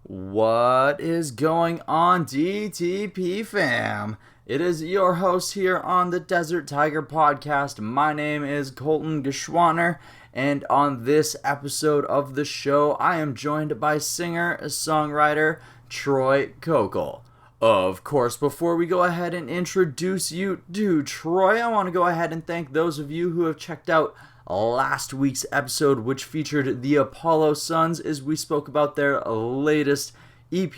What is going on, DTP fam? It is your host here on the Desert Tiger podcast. My name is Colton Geschwaner, and on this episode of the show, I am joined by singer-songwriter Troy Kokol. Of course, before we go ahead and introduce you to Troy, I want to go ahead and thank those of you who have checked out last week's episode, which featured the Apollo Sons, as we spoke about their latest EP,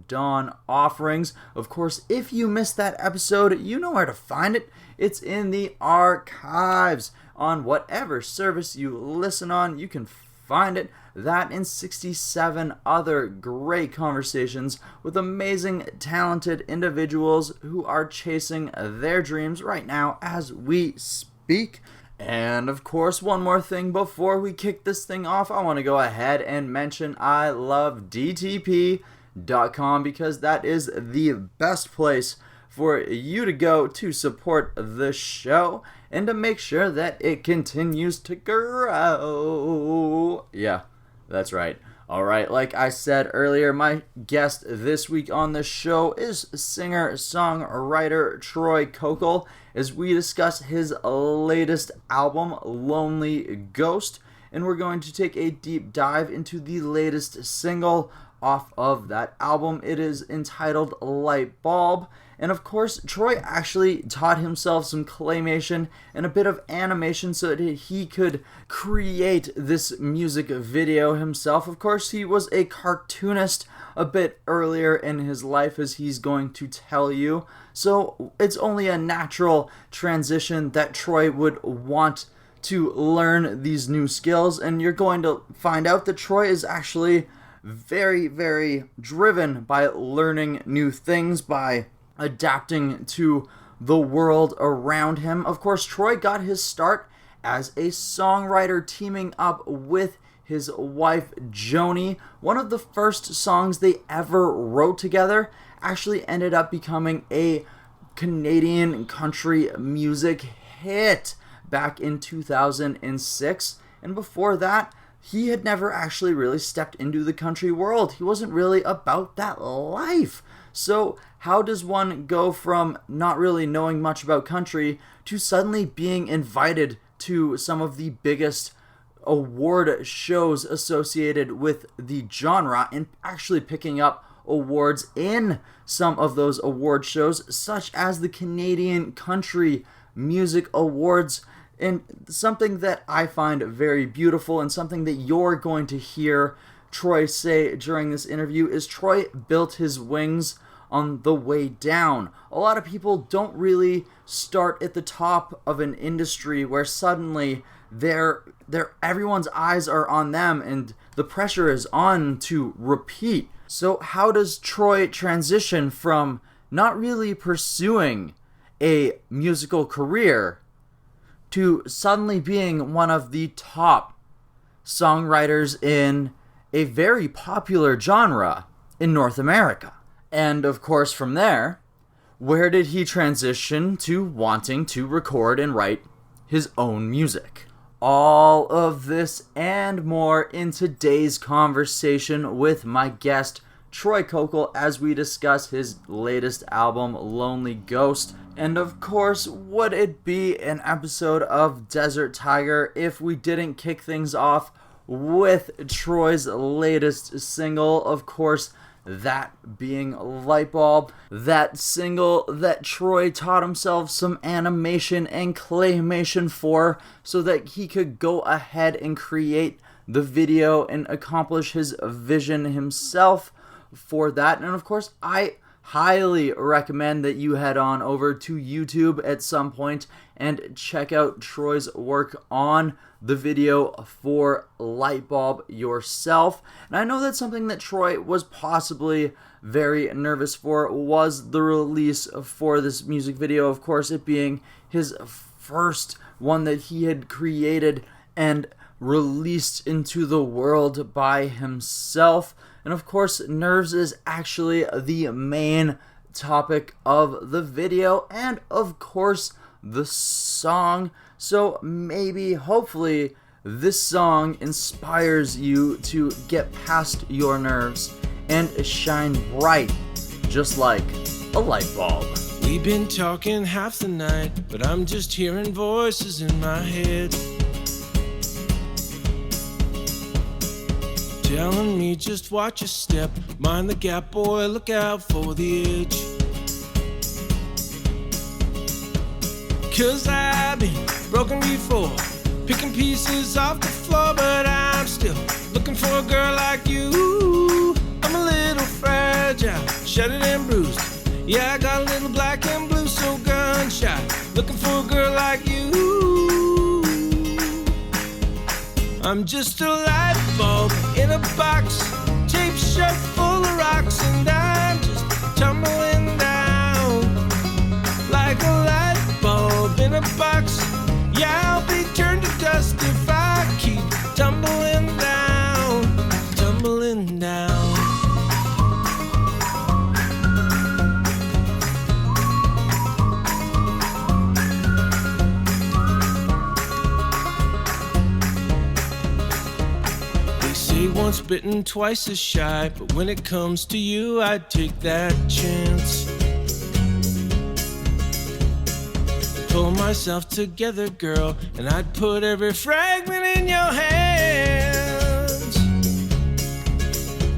Dawn Offerings. Of course, if you missed that episode, you know where to find it. It's in the archives on whatever service you listen on. You can find it. That and 67 other great conversations with amazing, talented individuals who are chasing their dreams right now as we speak. And of course, one more thing before we kick this thing off, I want to go ahead and mention I love DTP.com because that is the best place for you to go to support the show and to make sure that it continues to grow. Yeah, that's right. Alright, like I said earlier, my guest this week on the show is singer-songwriter Troy Kokol as we discuss his latest album, Lonely Ghost, and we're going to take a deep dive into the latest single off of that album. It is entitled Lightbulb. And of course, Troy actually taught himself some claymation and a bit of animation so that he could create this music video himself. Of course, he was a cartoonist a bit earlier in his life, as he's going to tell you. So it's only a natural transition that Troy would want to learn these new skills. And you're going to find out that Troy is actually very, very driven by learning new things, by adapting to the world around him. Of course, Troy got his start as a songwriter, teaming up with his wife, Joni. One of the first songs they ever wrote together actually ended up becoming a Canadian country music hit back in 2006. And before that, he had never actually really stepped into the country world. He wasn't really about that life. So how does one go from not really knowing much about country to suddenly being invited to some of the biggest award shows associated with the genre and actually picking up awards in some of those award shows, such as the Canadian Country Music Awards? And something that I find very beautiful and something that you're going to hear Troy say during this interview is Troy built his wings on the way down. A lot of people don't really start at the top of an industry where suddenly everyone's eyes are on them and the pressure is on to repeat. So how does Troy transition from not really pursuing a musical career to suddenly being one of the top songwriters in a very popular genre in North America? And of course, from there, where did he transition to wanting to record and write his own music? All of this and more in today's conversation with my guest, Troy Kokol, as we discuss his latest album, Lonely Ghost. And of course, would it be an episode of Desert Tiger if we didn't kick things off with Troy's latest single? Of course, that being Lightbulb, that single that Troy taught himself some animation and claymation for so that he could go ahead and create the video and accomplish his vision himself for that. And of course, I highly recommend that you head on over to YouTube at some point and check out Troy's work on the video for Lightbulb yourself. And I know that's something that Troy was possibly very nervous for, was the release for this music video. Of course, it being his first one that he had created and released into the world by himself. And of course, nerves is actually the main topic of the video, and of course the song. So maybe, hopefully, this song inspires you to get past your nerves and shine bright, just like a light bulb. We've been talking half the night, but I'm just hearing voices in my head, telling me just watch your step, mind the gap, boy, look out for the edge. 'Cause I've been broken before, picking pieces off the floor, but I'm still looking for a girl like you. I'm a little fragile, shattered and bruised. Yeah, I got a little black and blue, so gun shy, looking for a girl like you. I'm just a light bulb in a box, tape shut full of rocks, and I'm just tumbling down like a light bulb in a box. Yeah, I'll be turned to dust if I keep tumbling down, tumbling down. Once bitten, twice as shy, but when it comes to you, I'd take that chance. Pull myself together, girl, and I'd put every fragment in your hands.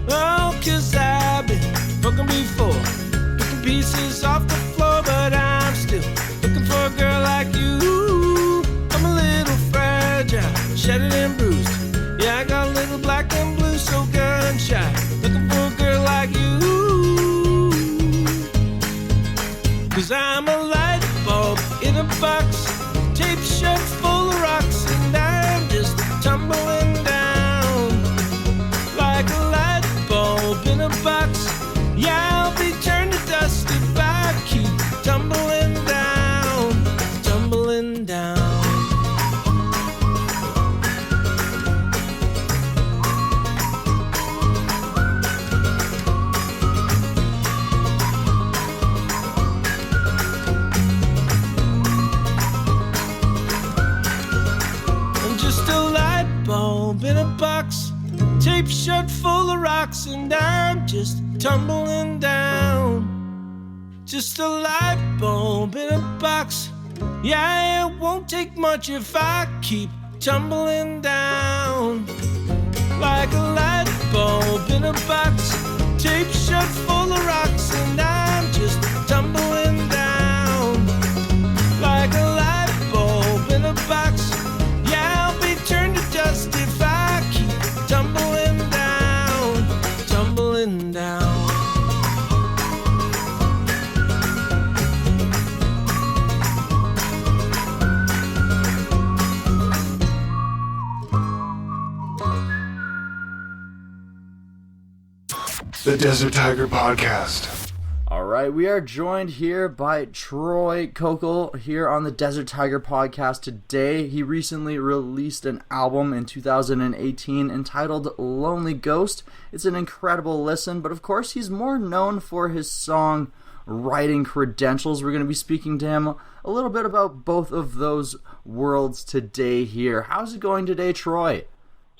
Oh, 'cause I've been broken before, picking pieces off the floor, but I'm still looking for a girl like you. I'm a little fragile, shattered and bruised. Yeah, I got a little black and blue, so gun shy, looking for a girl like you. 'Cause I'm a light bulb in a box, tape shut full of rocks, and I'm just tumbling down like a light bulb in a box. Yeah, I'll be turned to dust if I keep tumbling down, tumbling down. In a box, tape shut full of rocks, and I'm just tumbling down. Just a light bulb in a box. Yeah, it won't take much if I keep tumbling down like a light bulb in a box, tape shut full of rocks, and I'm just tumbling down like a light bulb in a box. Yeah, I'll be turned to dust if I keep tumbling down, tumbling down. The Desert Tiger Podcast. All right, we are joined here by Troy Kokol here on the Desert Tiger Podcast today. He recently released an album in 2018 entitled Lonely Ghost. It's an incredible listen, but of course he's more known for his song writing credentials. We're going to be speaking to him a little bit about both of those worlds today here. How's it going today, Troy?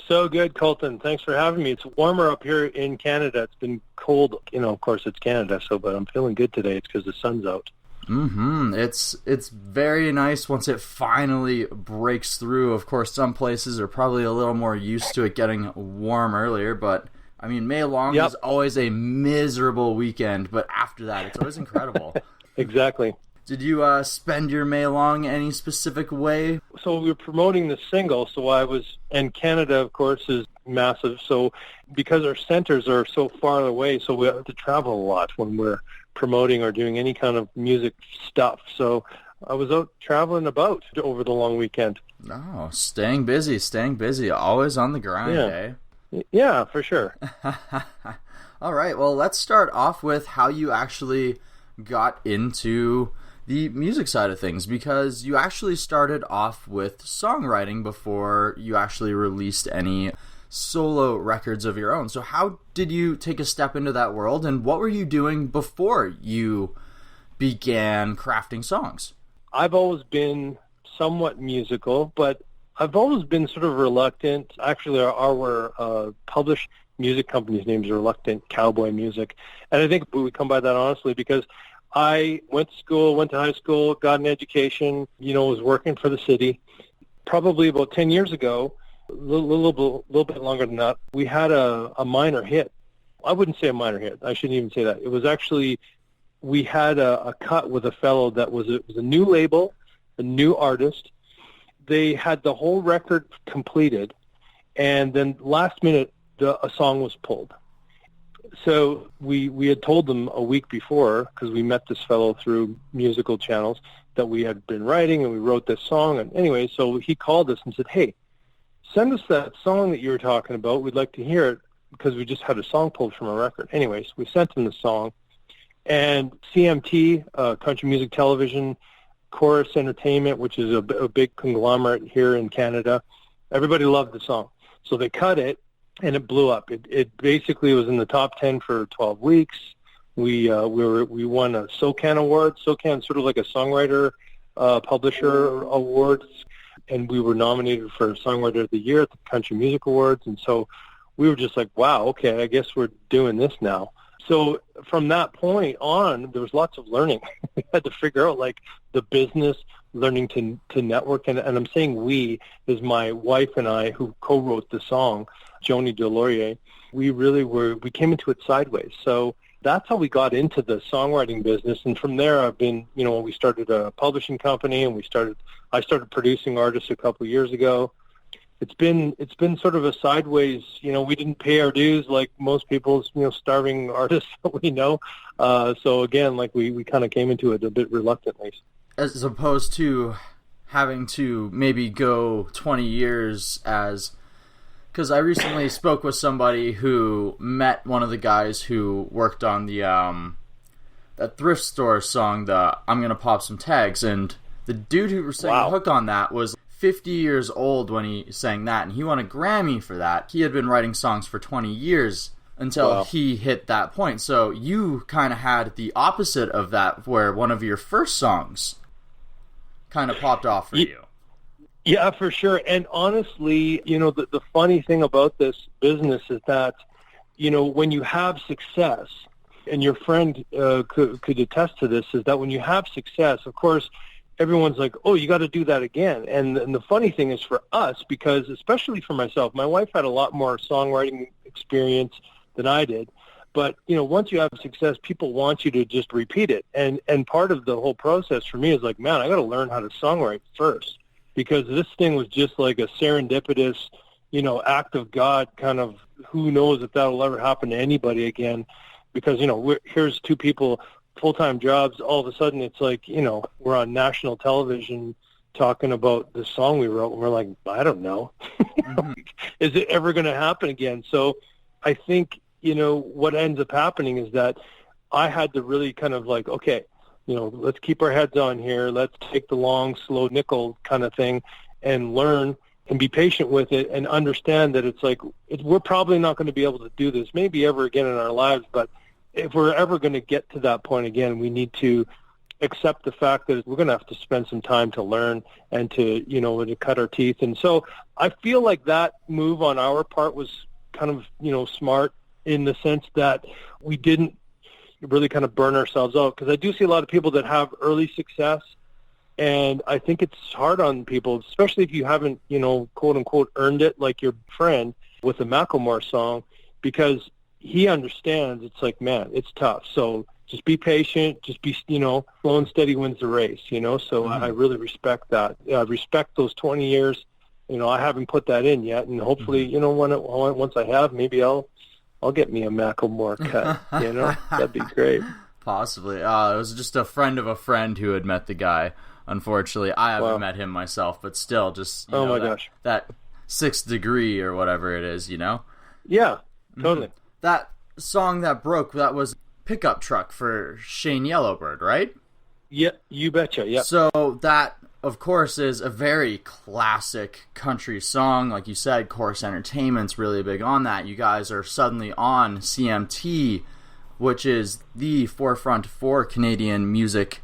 So good, Colton. Thanks for having me. It's warmer up here in Canada. It's been cold. Of course, it's Canada, but I'm feeling good today. It's because the sun's out. It's very nice once it finally breaks through. Of course, some places are probably a little more used to it getting warm earlier, but I mean, May Long is always a miserable weekend, but after that, it's always incredible. Exactly. Did you spend your May Long any specific way? So we were promoting the single, and Canada, of course, is massive. So because our centers are so far away, so we have to travel a lot when we're promoting or doing any kind of music stuff. So I was out traveling about over the long weekend. Oh, staying busy, always on the grind, eh? Yeah, for sure. All right, well, let's start off with how you actually got into the music side of things, because you actually started off with songwriting before you actually released any solo records of your own. So how did you take a step into that world, and what were you doing before you began crafting songs? I've always been somewhat musical, but I've always been sort of reluctant. Actually, our published music company's name is Reluctant Cowboy Music. And I think we come by that honestly because I went to school, went to high school, got an education, was working for the city. Probably about 10 years ago, a little bit longer than that, we had a minor hit. I wouldn't say a minor hit. I shouldn't even say that. It was actually, we had a cut with a fellow that was a new label, a new artist. They had the whole record completed, and then last minute, a song was pulled. So we had told them a week before, because we met this fellow through musical channels, that we had been writing and we wrote this song. And anyway, so he called us and said, hey, send us that song that you were talking about. We'd like to hear it because we just had a song pulled from a record. Anyways, we sent him the song. And CMT, Country Music Television, Chorus Entertainment, which is a big conglomerate here in Canada, everybody loved the song. So they cut it. And it blew up. It basically was in the top 10 for 12 weeks. We won a SOCAN award. SOCAN is sort of like a songwriter publisher awards, and we were nominated for Songwriter of the Year at the Country Music Awards. And so we were just like, wow, okay, I guess we're doing this now. So from that point on, there was lots of learning. We had to figure out like the business, learning to network, and I'm saying we is my wife and I who co-wrote the song, Joni Delorier. We came into it sideways. So that's how we got into the songwriting business. And from there, I've been, we started a publishing company, and I started producing artists a couple of years ago. It's been sort of a sideways, we didn't pay our dues like most people's, starving artists that we know. So again, like we kind of came into it a bit reluctantly. As opposed to having to maybe go 20 years because I recently spoke with somebody who met one of the guys who worked on the that thrift store song, the I'm Gonna Pop Some Tags, and the dude who sang the hook on that was 50 years old when he sang that, and he won a Grammy for that. He had been writing songs for 20 years until he hit that point. So you kind of had the opposite of that, where one of your first songs kind of popped off for you. Yeah, for sure. And honestly, the funny thing about this business is that, when you have success, and your friend could attest to this, is that when you have success, of course, everyone's like, oh, you got to do that again. And the funny thing is for us, because especially for myself, my wife had a lot more songwriting experience than I did. But, once you have success, people want you to just repeat it. And part of the whole process for me is like, man, I got to learn how to songwrite first, because this thing was just like a serendipitous, act of God kind of, who knows if that'll ever happen to anybody again. Because, here's two people, full-time jobs. All of a sudden it's like, we're on national television talking about the song we wrote. And we're like, I don't know. Is it ever going to happen again? So I think, what ends up happening is that I had to really kind of like, okay, let's keep our heads on here. Let's take the long, slow nickel kind of thing and learn and be patient with it and understand that it's like, we're probably not going to be able to do this maybe ever again in our lives. But if we're ever going to get to that point again, we need to accept the fact that we're going to have to spend some time to learn and to, to cut our teeth. And so I feel like that move on our part was kind of, smart, in the sense that we didn't really kind of burn ourselves out. Because I do see a lot of people that have early success, and I think it's hard on people, especially if you haven't, quote unquote, earned it, like your friend with the Macklemore song, because he understands it's like, man, it's tough. So just be patient, just be, slow and steady wins the race, So I really respect that. I respect those 20 years. I haven't put that in yet, and hopefully, once I have, maybe I'll get me a Macklemore cut, That'd be great. Possibly. It was just a friend of a friend who had met the guy. Unfortunately, I haven't met him myself, but still, just, gosh, that 6th degree or whatever it is, Yeah, totally. That song that broke, that was Pickup Truck for Shane Yellowbird, right? Yeah, you betcha, yeah. So that, of course, is a very classic country song. Like you said, Chorus Entertainment's really big on that. You guys are suddenly on CMT, which is the forefront for Canadian music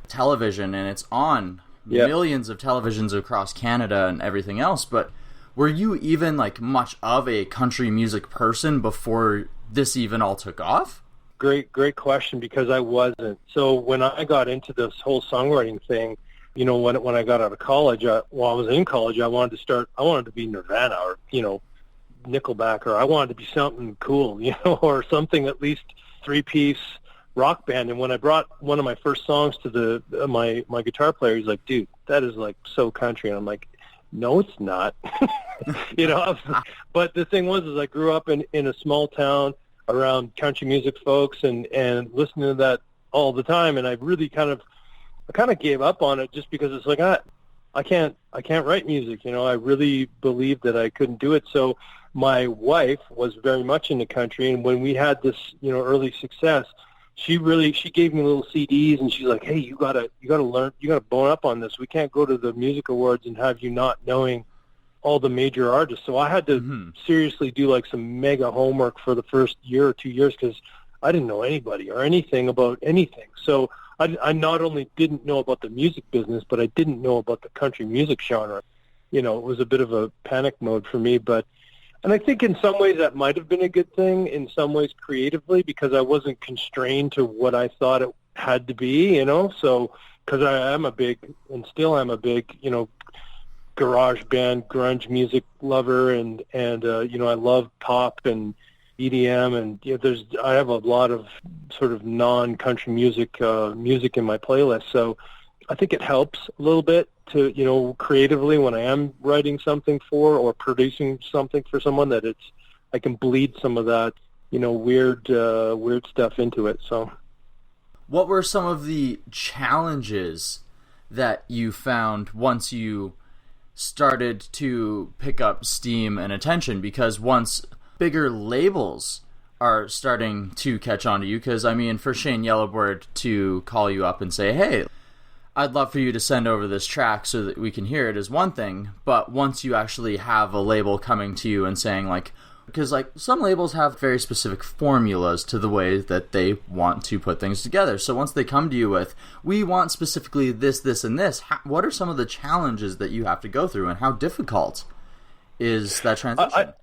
television, and it's on millions of televisions across Canada and everything else. But were you even like much of a country music person before this even all took off? Great question, because I wasn't. So when I got into this whole songwriting thing, you know, when I got out of college, while I was in college, I wanted to be Nirvana or, you know, Nickelback, or I wanted to be something cool, you know, or something at least 3-piece rock band. And when I brought one of my first songs to my guitar player, he's like, dude, that is like so country. And I'm like, no, it's not. You know, but the thing was, is I grew up in a small town around country music folks and listening to that all the time. And I really kind of gave up on it just because it's like, I can't write music. You know, I really believed that I couldn't do it. So my wife was very much into country. And when we had this, you know, early success, she gave me little CDs, and she's like, hey, you gotta learn, you gotta bone up on this. We can't go to the music awards and have you not knowing all the major artists. So I had to seriously do like some mega homework for the first year or 2 years, because I didn't know anybody or anything about anything. So I not only didn't know about the music business, but I didn't know about the country music genre. You know, it was a bit of a panic mode for me, and I think in some ways that might have been a good thing, in some ways creatively, because I wasn't constrained to what I thought it had to be, you know. So, because I am a big, you know, garage band, grunge music lover, and you know, I love pop and EDM, and you know, I have a lot of sort of non-country music in my playlist. So I think it helps a little bit to, you know, creatively when I am writing something for or producing something for someone, that I can bleed some of that, you know, weird stuff into it. So what were some of the challenges that you found once you started to pick up steam and attention? Because once bigger labels are starting to catch on to you, because I mean, for Shane Yellowbird to call you up and say, hey, I'd love for you to send over this track so that we can hear it, is one thing. But once you actually have a label coming to you and saying, like, because like some labels have very specific formulas to the way that they want to put things together. So once they come to you with, we want specifically this, this, and this, what are some of the challenges that you have to go through, and how difficult is that transition?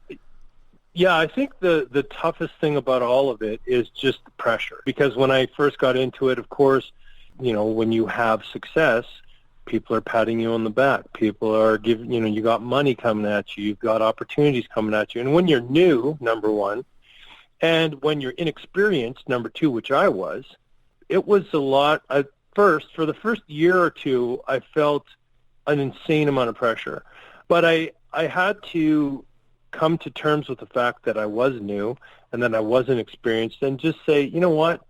Yeah, I think the toughest thing about all of it is just the pressure. Because when I first got into it, of course, you know, when you have success, people are patting you on the back. People are giving, you know, you got money coming at you. You've got opportunities coming at you. And when you're new, number one, and when you're inexperienced, number two, which I was, it was a lot. For the first year or two, I felt an insane amount of pressure. But I had to come to terms with the fact that I was new and that I wasn't experienced, and just say, you know what,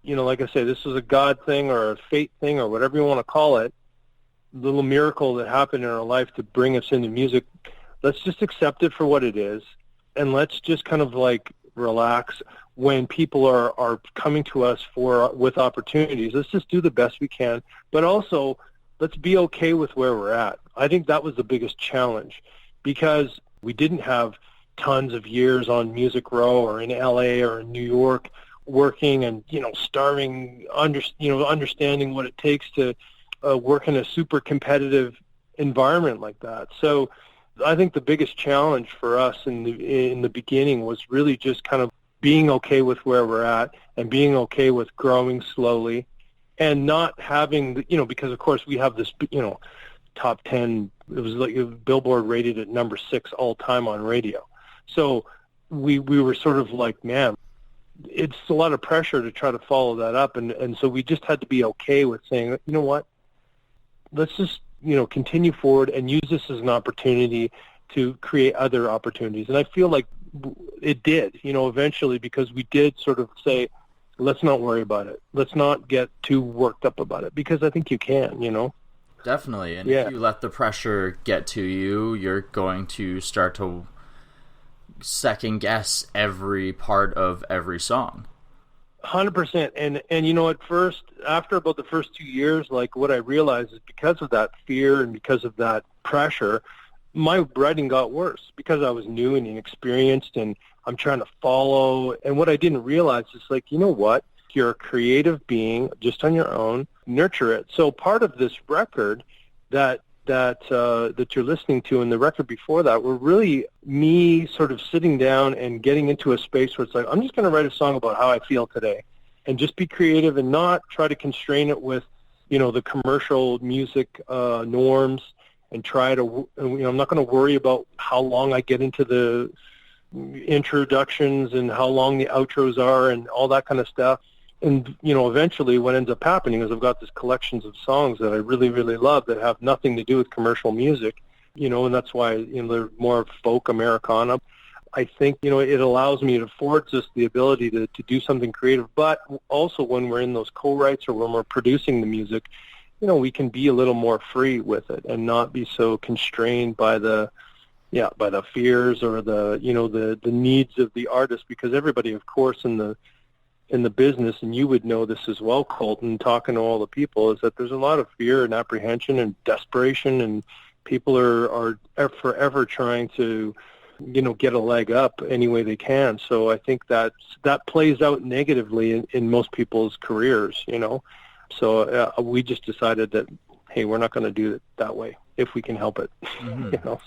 you know, like I say, this was a God thing or a fate thing or whatever you want to call it, little miracle that happened in our life to bring us into music. Let's just accept it for what it is, and let's just kind of like relax when people are coming to us with opportunities. Let's just do the best we can, but also let's be okay with where we're at. I think that was the biggest challenge, because we didn't have tons of years on Music Row or in LA or in New York working and, you know, starving, understanding what it takes to work in a super competitive environment like that. So I think the biggest challenge for us in the beginning was really just kind of being okay with where we're at and being okay with growing slowly and not having, you know, because of course we have this, you know, top 10, it was like Billboard rated at number 6 all time on radio. So we were sort of like, man, it's a lot of pressure to try to follow that up. And so we just had to be okay with saying, you know what, let's just, you know, continue forward and use this as an opportunity to create other opportunities. And I feel like it did, you know, eventually, because we did sort of say, let's not worry about it. Let's not get too worked up about it, because I think you can, you know. Definitely. And yeah. If you let the pressure get to you, you're going to start to second guess every part of every song. 100%. And you know, at first, after about the first 2 years, like what I realized is because of that fear and because of that pressure, my writing got worse because I was new and inexperienced and I'm trying to follow. And what I didn't realize is, like, you know what? You're a creative being just on your own. Nurture it. So part of this record that that that you're listening to and the record before that were really me sort of sitting down and getting into a space where it's like, I'm just going to write a song about how I feel today and just be creative and not try to constrain it with, the commercial music norms, and try to, I'm not going to worry about how long I get into the introductions and how long the outros are and all that kind of stuff. And, eventually what ends up happening is I've got this collections of songs that I really, really love that have nothing to do with commercial music, and that's why, they're more folk Americana. I think, it allows me, it affords us the ability to do something creative, but also when we're in those co-writes or when we're producing the music, we can be a little more free with it and not be so constrained by the fears or the needs of the artist, because everybody, of course, in the business, and you would know this as well, Colton, talking to all the people, is that there's a lot of fear and apprehension and desperation, and people are forever trying to, get a leg up any way they can. So I think that plays out negatively in most people's careers, So we just decided that, hey, we're not going to do it that way if we can help it,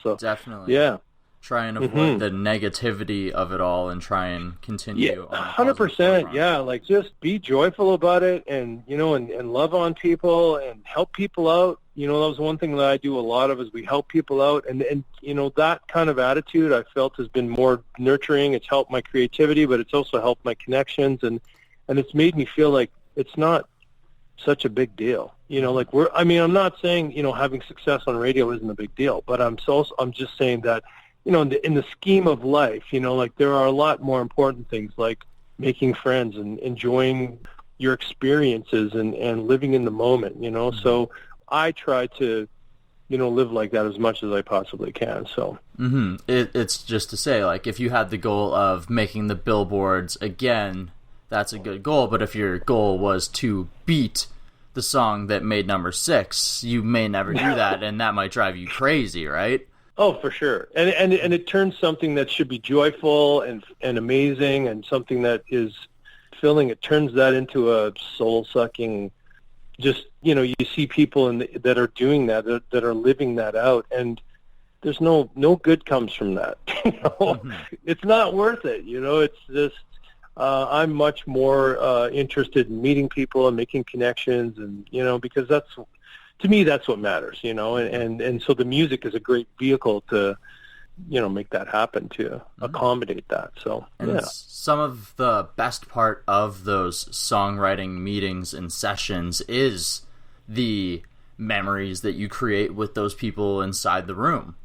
So definitely, yeah. Try and avoid the negativity of it all and try and continue. Yeah, 100%. Yeah, like just be joyful about it and, and love on people and help people out. That was one thing that I do a lot of, is we help people out. And that kind of attitude I felt has been more nurturing. It's helped my creativity, but it's also helped my connections. And it's made me feel like it's not such a big deal. I'm not saying, having success on radio isn't a big deal, but I'm just saying that, in the scheme of life, there are a lot more important things like making friends and enjoying your experiences and living in the moment, So I try to, live like that as much as I possibly can. So it's just to say, like, if you had the goal of making the billboards again, that's a good goal. But if your goal was to beat the song that made number 6, you may never do that, and that might drive you crazy, right? Oh, for sure. And it turns something that should be joyful and amazing and something that is filling, it turns that into a soul-sucking, just, you see people that are doing that are living that out, and there's no good comes from that. It's not worth it. It's just, I'm much more interested in meeting people and making connections, and, because to me, that's what matters, and so the music is a great vehicle to, make that happen, to accommodate that. So, and some of the best part of those songwriting meetings and sessions is the memories that you create with those people inside the room.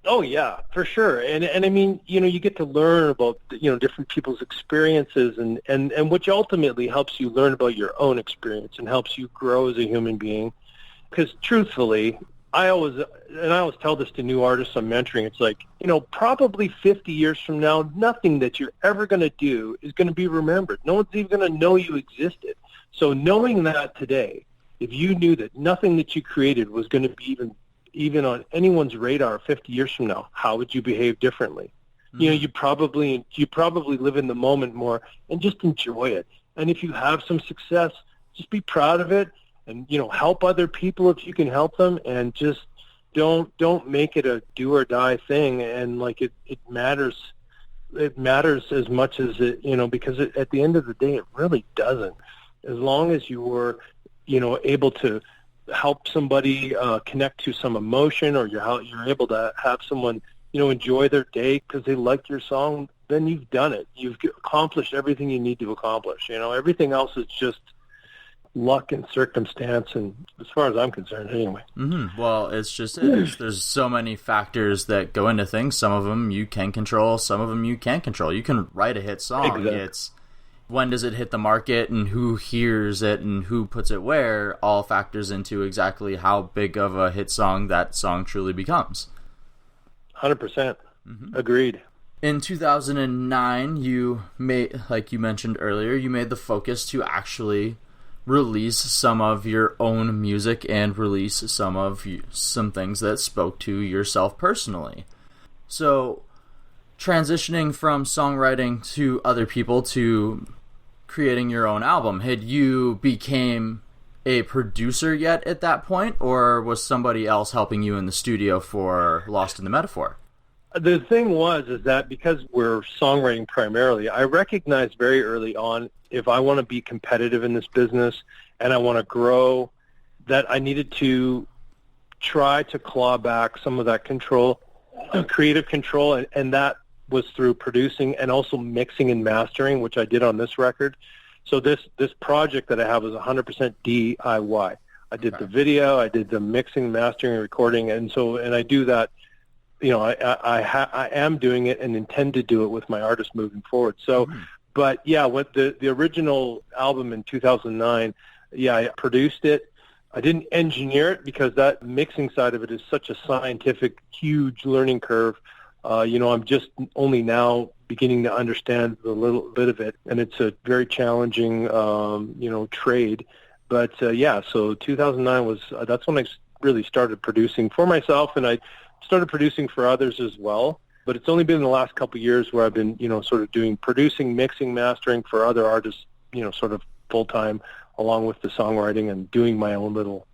Oh yeah, for sure. And I mean, you get to learn about, different people's experiences and which ultimately helps you learn about your own experience and helps you grow as a human being. Because truthfully, I always tell this to new artists I'm mentoring. It's like, probably 50 years from now, nothing that you're ever going to do is going to be remembered. No one's even going to know you existed. So knowing that today, if you knew that nothing that you created was going to be even on anyone's radar 50 years from now, how would you behave differently? You probably live in the moment more and just enjoy it. And if you have some success, just be proud of it. And, help other people if you can help them, and just don't make it a do or die thing. And like it matters as much as it, because at the end of the day, it really doesn't. As long as you were, able to help somebody connect to some emotion, or you're able to have someone, enjoy their day because they like your song, then you've done it. You've accomplished everything you need to accomplish. Everything else is just luck and circumstance, and as far as I'm concerned, anyway. Well, there's so many factors that go into things. Some of them you can control, some of them you can't control. You can write a hit song. Exactly. It's when does it hit the market and who hears it and who puts it where, all factors into exactly how big of a hit song that song truly becomes. 100%. Agreed. In 2009, you made, like you mentioned earlier, you made the focus to actually release some of your own music and release some things that spoke to yourself personally. So, transitioning from songwriting to other people to creating your own album, had you became a producer yet at that point, or was somebody else helping you in the studio for Lost in the Metaphor? The thing is that because we're songwriting primarily, I recognized very early on, if I want to be competitive in this business and I want to grow, that I needed to try to claw back some of that control, creative control, and that was through producing and also mixing and mastering, which I did on this record. So this project that I have is 100% DIY. I did the video, I did the mixing, mastering, recording, and I do that. You know, I am doing it and intend to do it with my artists moving forward. So, but yeah, with the original album in 2009, yeah, I produced it. I didn't engineer it because that mixing side of it is such a scientific, huge learning curve. You know, I'm just only now beginning to understand a little bit of it, and it's a very challenging, you know, trade. But yeah, so 2009 was that's when I really started producing for myself, and I started producing for others as well. But it's only been in the last couple of years where I've been, you know, sort of doing producing, mixing, mastering for other artists, you know, sort of full time, along with the songwriting and doing my own little,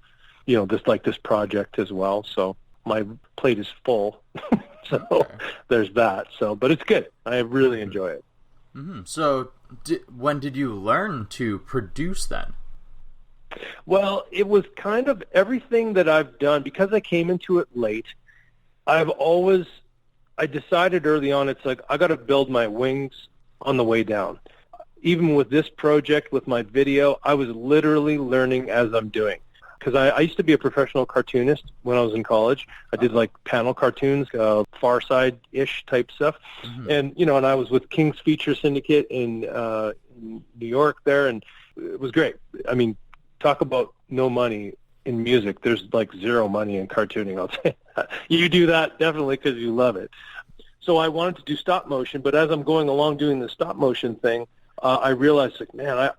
you know, this project as well. So my plate is full. So there's that. So, but it's good. I really enjoy it. Mm-hmm. So when did you learn to produce then? Well, it was kind of everything that I've done. Because I came into it late, I decided early on, it's like, I got to build my wings on the way down. Even with this project, with my video, I was literally learning as I'm doing. Because I used to be a professional cartoonist when I was in college. I did like panel cartoons, Far Side-ish type stuff. Mm-hmm. And, you know, and I was with King's Feature Syndicate in New York there, and it was great. I mean, talk about no money in music. There's like zero money in cartooning, I'll say that. You do that definitely because you love it. So I wanted to do stop motion, but as I'm going along doing the stop motion thing, I realized, like, man,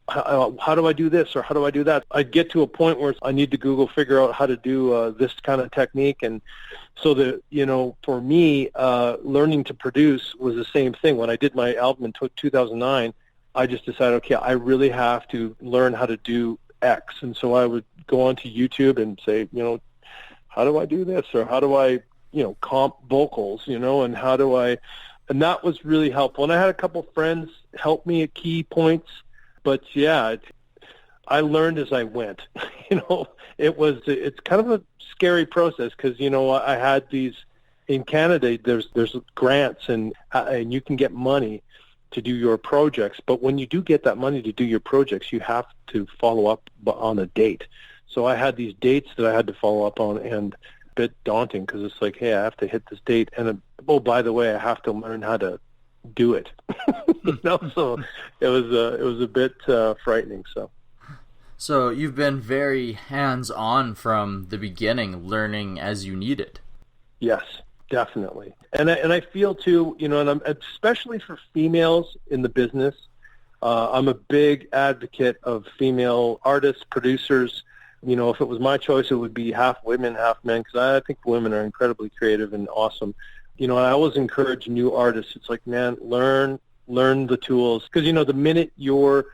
how do I do this or how do I do that? I'd get to a point where I need to figure out how to do this kind of technique. And so you know, for me, learning to produce was the same thing. When I did my album in 2009, I just decided, okay, I really have to learn how to do X. And so I would go onto YouTube and say, you know, how do I do this? Or how do I, you know, comp vocals, you know, and and that was really helpful. And I had a couple friends help me at key points. But yeah, I learned as I went. You know, it's kind of a scary process because, you know, I had these in Canada. There's grants and you can get money to do your projects. But when you do get that money to do your projects, you have to follow up on a date. So I had these dates that I had to follow up on, and a bit daunting because it's like, hey, I have to hit this date, and oh, by the way, I have to learn how to do it. You know, so it was a bit frightening. So you've been very hands-on from the beginning, learning as you needed. Yes, definitely. And I feel too, you know, and I'm especially for females in the business. I'm a big advocate of female artists, producers. You know, if it was my choice, it would be half women, half men, because I think women are incredibly creative and awesome. You know, I always encourage new artists. It's like, man, learn the tools. Because, you know, the minute you're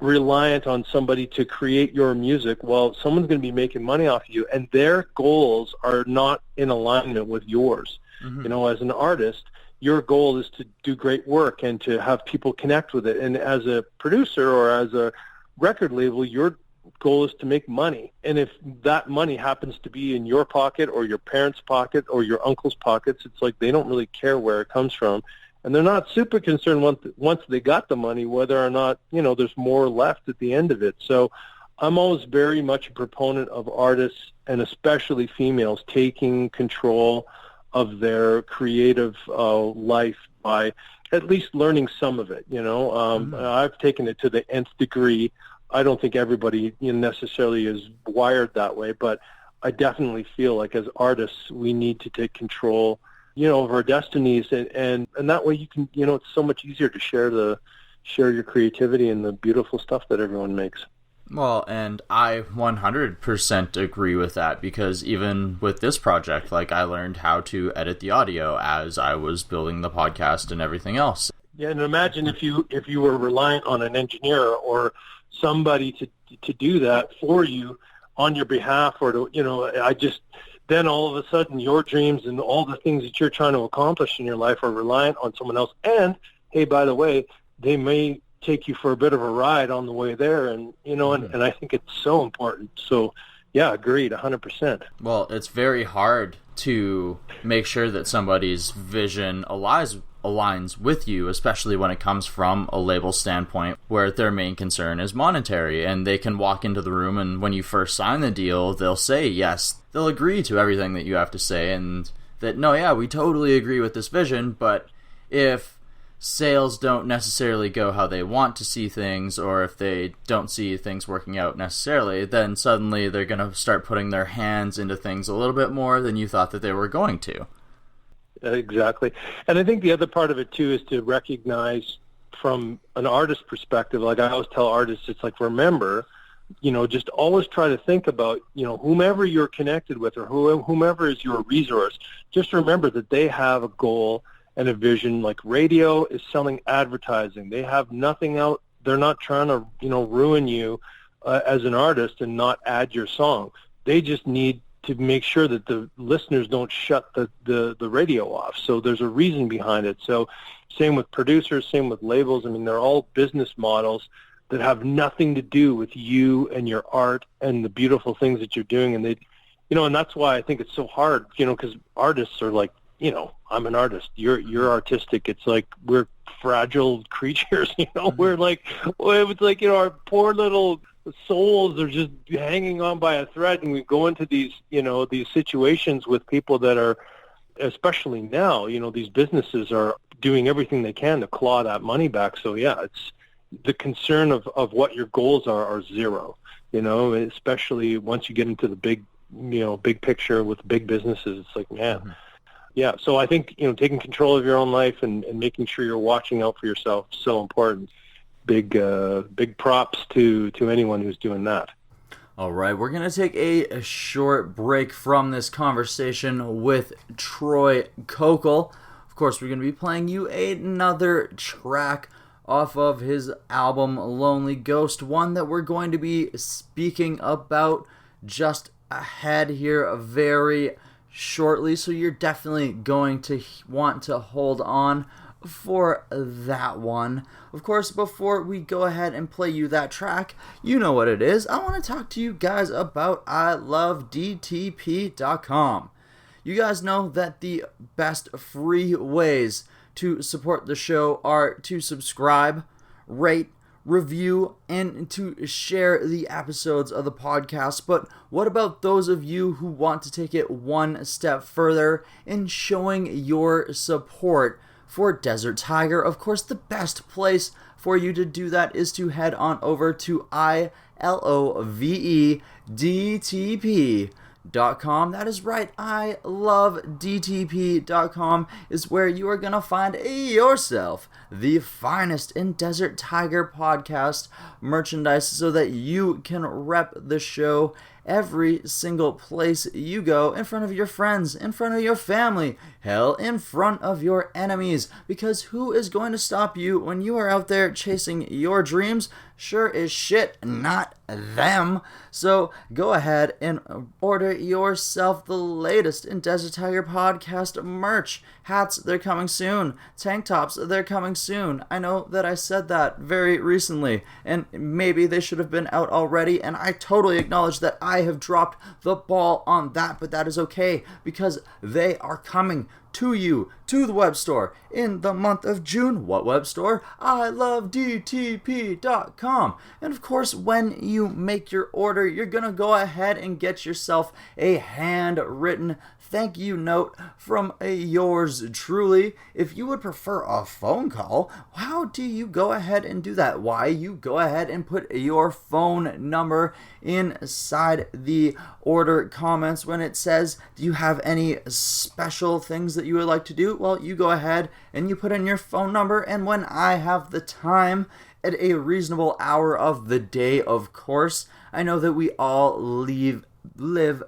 reliant on somebody to create your music, well, someone's going to be making money off you, and their goals are not in alignment with yours. Mm-hmm. You know, as an artist, your goal is to do great work and to have people connect with it. And as a producer or as a record label, your goal is to make money. And if that money happens to be in your pocket or your parents' pocket or your uncle's pockets, it's like they don't really care where it comes from. And they're not super concerned once they got the money, whether or not, you know, there's more left at the end of it. So I'm always very much a proponent of artists, and especially females, taking control of their creative life by at least learning some of it. You know, I've taken it to the nth degree. I don't think everybody, you know, necessarily is wired that way, but I definitely feel like as artists, we need to take control, you know, of our destinies, and that way you can, you know, it's so much easier to share your creativity and the beautiful stuff that everyone makes. Well, and I 100% agree with that, because even with this project, like, I learned how to edit the audio as I was building the podcast and everything else. Yeah, and imagine if you were reliant on an engineer or somebody to do that for you on your behalf, or to, then all of a sudden your dreams and all the things that you're trying to accomplish in your life are reliant on someone else. And hey, by the way, they may take you for a bit of a ride on the way there, and and I think it's so important. So yeah, agreed 100%. Well, it's very hard to make sure that somebody's vision aligns with you, especially when it comes from a label standpoint where their main concern is monetary, and they can walk into the room and when you first sign the deal, they'll say yes, they'll agree to everything that you have to say, and that, no, yeah, we totally agree with this vision. But if sales don't necessarily go how they want to see things, or if they don't see things working out necessarily, then suddenly they're going to start putting their hands into things a little bit more than you thought that they were going to. Exactly. And I think the other part of it too is to recognize from an artist perspective, like I always tell artists, it's like, remember, just always try to think about, whomever you're connected with, or whomever is your resource, just remember that they have a goal and a vision. Like radio is selling advertising. They have nothing out. They're not trying to, ruin you as an artist and not add your song. They just need to make sure that the listeners don't shut the radio off. So there's a reason behind it. So same with producers, same with labels. I mean, they're all business models that have nothing to do with you and your art and the beautiful things that you're doing. And they, and that's why I think it's so hard, because artists are like, I'm an artist. You're artistic. It's like we're fragile creatures. We're like, it's like, our poor little souls are just hanging on by a thread, and we go into these, these situations with people that are, especially now, these businesses are doing everything they can to claw that money back. So yeah, it's the concern of what your goals are zero. Especially once you get into the big, big picture with big businesses. It's like, man. Mm-hmm. Yeah, so I think, taking control of your own life and making sure you're watching out for yourself is so important. Big props to anyone who's doing that. All right, we're going to take a short break from this conversation with Troy Kokol. Of course, we're going to be playing you another track off of his album Lonely Ghost, one that we're going to be speaking about just ahead here very shortly, so you're definitely going to want to hold on for that one. Of course, before we go ahead and play you that track, you know what it is. I want to talk to you guys about ilovedtp.com. You guys know that the best free ways to support the show are to subscribe, rate, review, and to share the episodes of the podcast. But what about those of you who want to take it one step further in showing your support for Desert Tiger? Of course, the best place for you to do that is to head on over to ilovedtp.com. That is right, ilovedtp.com is where you are going to find yourself the finest in Desert Tiger podcast merchandise, so that you can rep the show every single place you go, in front of your friends, in front of your family, hell, in front of your enemies. Because who is going to stop you when you are out there chasing your dreams? Sure as shit, not them. So go ahead and order yourself the latest in Desert Tiger podcast merch. Hats, they're coming soon. Tank tops, they're coming soon. I know that I said that very recently, and maybe they should have been out already, and I totally acknowledge that I have dropped the ball on that, but that is okay, because they are coming to you, to the web store in the month of June. What web store? ilovedtp.com. And of course, when you make your order, you're gonna go ahead and get yourself a handwritten thank you note from yours truly. If you would prefer a phone call, how do you go ahead and do that? Why, you go ahead and put your phone number inside the order comments when it says, do you have any special things that you would like to do? Well, you go ahead and you put in your phone number, and when I have the time at a reasonable hour of the day, of course, I know that we all live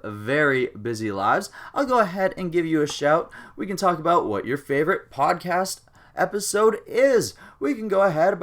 very busy lives, I'll go ahead and give you a shout. We can talk about what your favorite podcast episode is. We can go ahead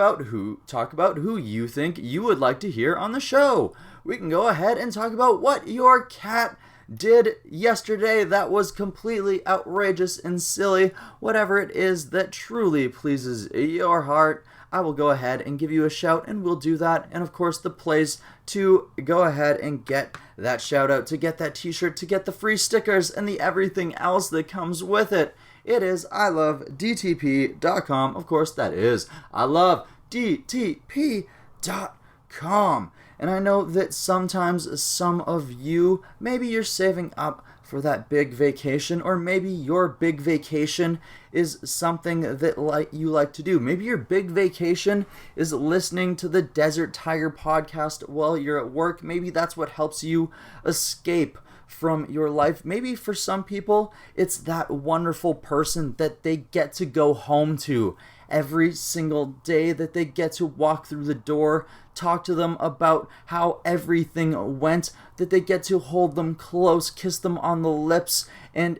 talk about who you think you would like to hear on the show. We can go ahead and talk about what your cat did yesterday that was completely outrageous and silly. Whatever it is that truly pleases your heart, I will go ahead and give you a shout, and we'll do that. And of course, the place to go ahead and get that shout out, to get that t-shirt, to get the free stickers, and the everything else that comes with it. It is ilovedtp.com. Of course, that is ilovedtp.com. And I know that sometimes some of you, maybe you're saving up for that big vacation, or maybe your big vacation is something that you like to do. Maybe your big vacation is listening to the Desert Tiger podcast while you're at work. Maybe that's what helps you escape from your life. Maybe for some people, it's that wonderful person that they get to go home to every single day, that they get to walk through the door, talk to them about how everything went, that they get to hold them close, kiss them on the lips, and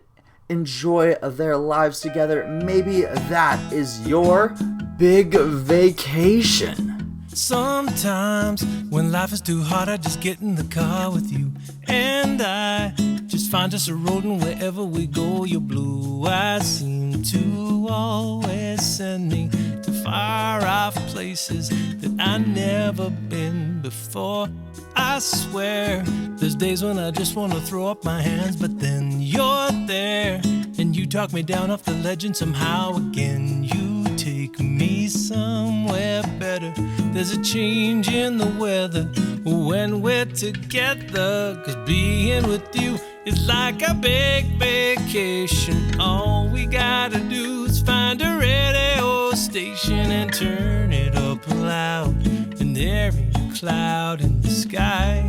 enjoy their lives together. Maybe that is your big vacation. Sometimes when life is too hard, I just get in the car with you, and I just find us a roading wherever we go. Your blue eyes seem to always send me to far off places that I've never been before. I swear there's days when I just want to throw up my hands, but then you're there and you talk me down off the ledge, and somehow again you take me somewhere better. There's a change in the weather when we're together, 'cause being with you is like a big vacation. All we gotta do is find a radio station and turn it up loud, and there ain't a cloud in the sky.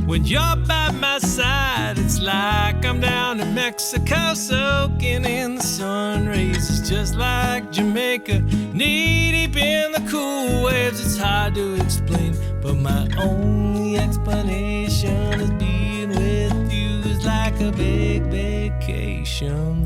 When you're by my side, it's like I'm down in Mexico, soaking in the sun rays. It's just like Jamaica, knee deep in the cool waves. It's hard to explain, but my only explanation is being with you is like a big vacation.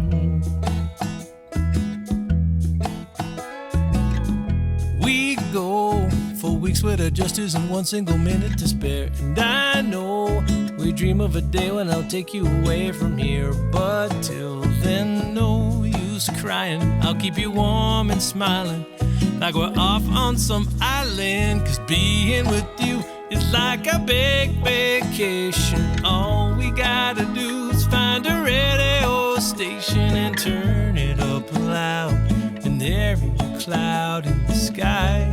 We go for weeks where there just isn't one single minute to spare, and I know we dream of a day when I'll take you away from here, but till then, no use crying. I'll keep you warm and smiling like we're off on some island, 'cause being with you is like a big vacation. All we gotta do is find a radio station and turn it up loud, and there ain't a cloud in the sky.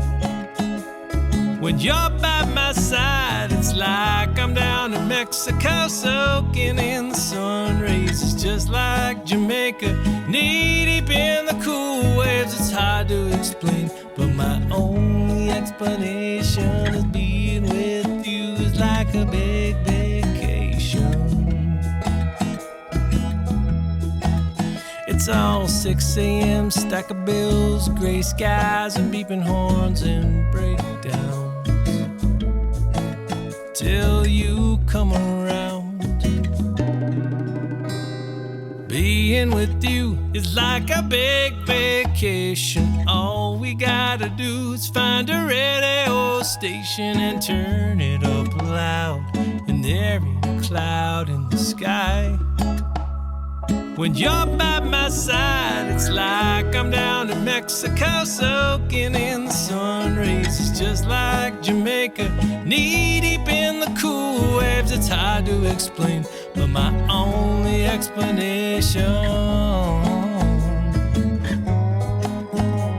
When you're by my side, it's like I'm down in Mexico, soaking in the sun rays. It's just like Jamaica, knee deep in the cool waves. It's hard to explain, but my only explanation is being with you is like a big vacation. It's all 6 a.m., stack of bills, gray skies and beeping horns and breakdowns, till you come around. Being with you is like a big vacation. All we gotta do is find a radio station and turn it up loud, and there ain't a cloud in the sky. When you're by my side, it's like I'm down in Mexico, soaking in the sun rays. It's just like Jamaica, knee deep in the cool waves. It's hard to explain, but my only explanation,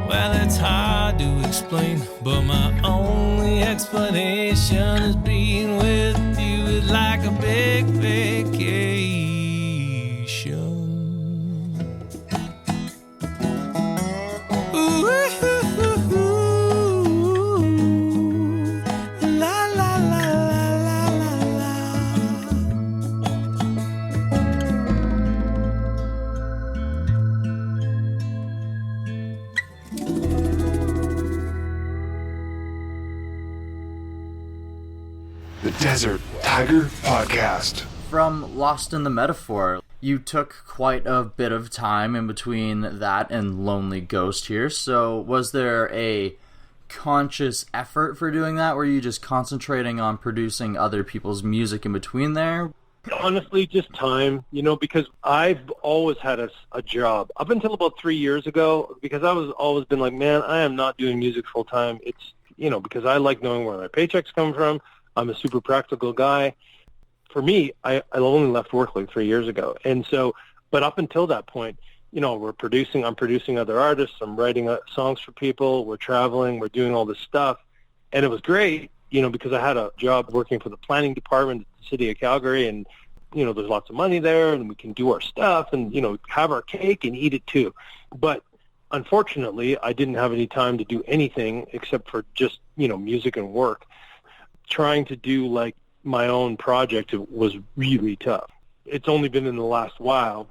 well, it's hard to explain, but my only explanation is being with you is like a big vacation. The Desert Tiger Podcast. From Lost in the Metaphor, you took quite a bit of time in between that and Lonely Ghost here. So was there a conscious effort for doing that? Were you just concentrating on producing other people's music in between there? Honestly, just time, because I've always had a job up until about 3 years ago, because I was always been like, man, I am not doing music full time. It's, because I like knowing where my paychecks come from. I'm a super practical guy. For me, I only left work like 3 years ago. And so, but up until that point, I'm producing other artists. I'm writing songs for people. We're traveling. We're doing all this stuff. And it was great, because I had a job working for the planning department at the city of Calgary, and, there's lots of money there, and we can do our stuff and, have our cake and eat it too. But unfortunately, I didn't have any time to do anything except for just, music and work. Trying to do like my own project was really tough. It's only been in the last while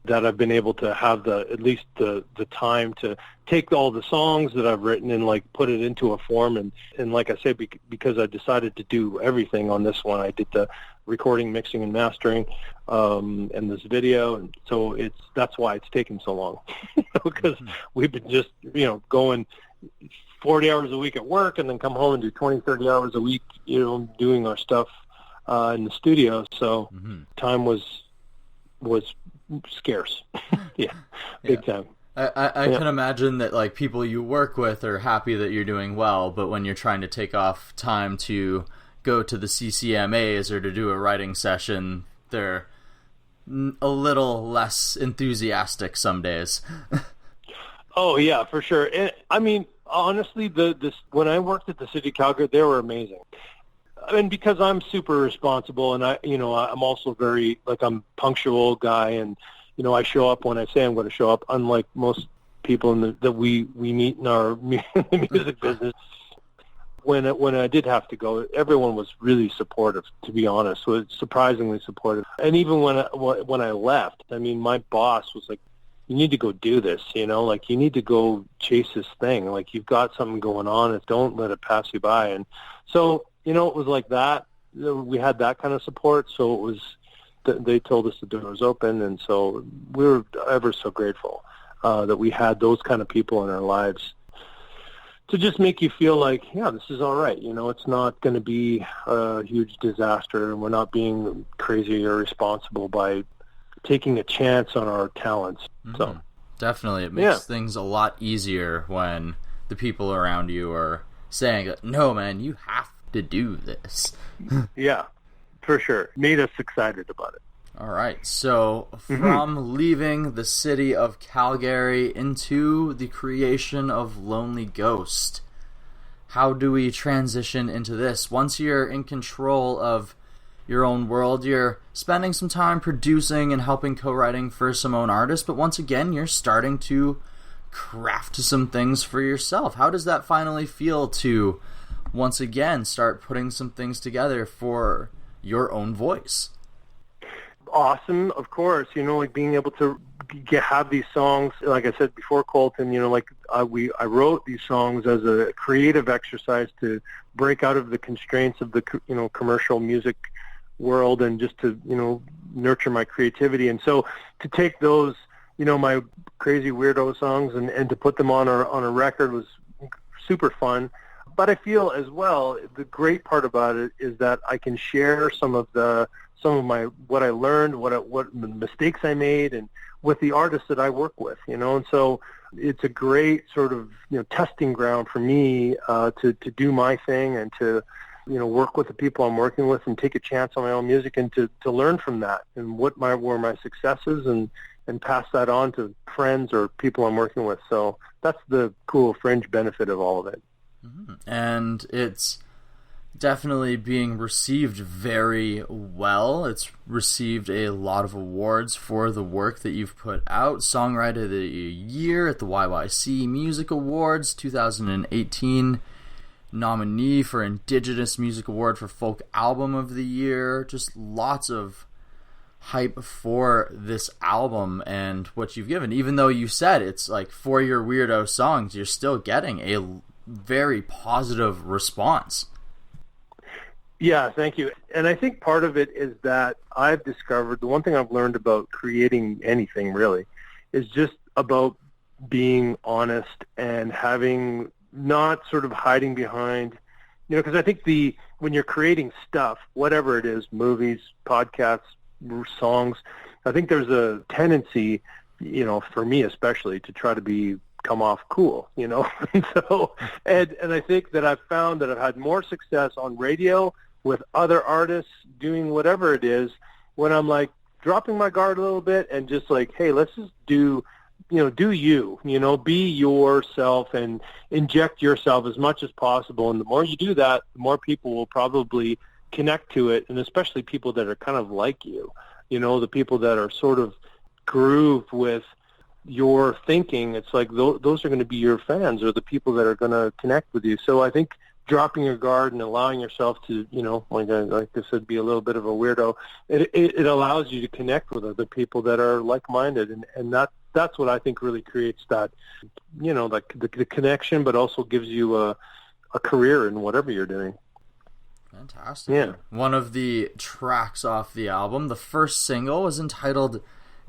that I've been able to have at least the time to take all the songs that I've written and like put it into a form. And like I said, because I decided to do everything on this one, I did the recording, mixing, and mastering, and this video. And so that's why it's taken so long, because we've been just, going 40 hours a week at work and then come home and do 20, 30 hours a week, doing our stuff in the studio. So time was scarce. Big time. I can imagine that like people you work with are happy that you're doing well, but when you're trying to take off time to go to the CCMAs or to do a writing session, they're a little less enthusiastic some days. Oh yeah, for sure. And, I mean, honestly, when I worked at the city of Calgary, they were amazing. I mean, because I'm super responsible, and I'm also very, like, I'm punctual guy, and, I show up when I say I'm going to show up, unlike most people that we meet in our music business. When I did have to go, everyone was really supportive, to be honest, was surprisingly supportive. And even when I left, I mean, my boss was like, you need to go do this, like you need to go chase this thing. Like you've got something going on, and don't let it pass you by. And so, it was like that. We had that kind of support. So it was, they told us the door was open. And so we were ever so grateful that we had those kind of people in our lives to just make you feel like, yeah, this is all right. It's not going to be a huge disaster, and we're not being crazy or irresponsible by taking a chance on our talents. So definitely, it makes things a lot easier when the people around you are saying, no, man, you have to do this. Yeah, for sure. Made us excited about it. All right, so from leaving the city of Calgary into the creation of Lonely Ghost, how do we transition into this? Once you're in control of your own world, you're spending some time producing and helping co-writing for some own artists, but once again, you're starting to craft some things for yourself. How does that finally feel to, once again, start putting some things together for your own voice? Awesome, of course. Like being able to have these songs, like I said before, Colton, I wrote these songs as a creative exercise to break out of the constraints of the, commercial music world, and just to, nurture my creativity. And so to take those, my crazy weirdo songs and to put them on a record was super fun. But I feel as well, the great part about it is that I can share some of my what I learned, what mistakes I made, and with the artists that I work with, and so it's a great sort of testing ground for me to do my thing, and to work with the people I'm working with, and take a chance on my own music, and to learn from that, and what were my successes, and pass that on to friends or people I'm working with. So that's the cool fringe benefit of all of it. And it's definitely being received very well. It's received a lot of awards for the work that you've put out. Songwriter of the Year at the YYC Music Awards 2018, nominee for Indigenous Music Award for Folk Album of the Year. Just lots of hype for this album and what you've given. Even though you said it's like for your weirdo songs, you're still getting a very positive response. Yeah, thank you. And I think part of it is that I've discovered, the one thing I've learned about creating anything really is just about being honest and having, not sort of hiding behind, because I think when you're creating stuff, whatever it is, movies, podcasts, songs, I think there's a tendency, for me especially, to try to come off cool, and so, and I think that I've found that I've had more success on radio with other artists doing whatever it is when I'm like dropping my guard a little bit and just like, hey, let's just do you, be yourself and inject yourself as much as possible. And the more you do that, the more people will probably connect to it, and especially people that are kind of like you, the people that are sort of grooved with your thinking. It's like those are going to be your fans, or the people that are going to connect with you. So I think dropping your guard and allowing yourself to, like I said, be a little bit of a weirdo, it allows you to connect with other people that are like-minded, and that's what I think really creates that, like the connection, but also gives you a career in whatever you're doing. Fantastic. Yeah. One of the tracks off the album, the first single, was entitled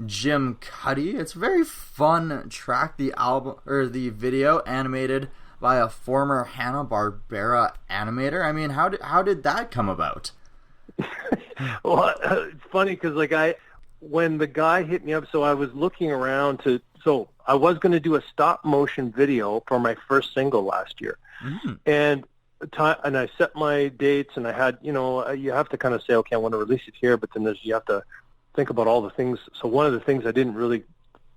Jim Cuddy. It's a very fun track. The album, or the video, animated by a former Hanna-Barbera animator. I mean, how did that come about? Well, it's funny because when the guy hit me up, so I was looking around so I was going to do a stop motion video for my first single last year. Mm. And I set my dates, and I had, you have to kind of say, okay, I want to release it here, but then you have to think about all the things. So one of the things I didn't really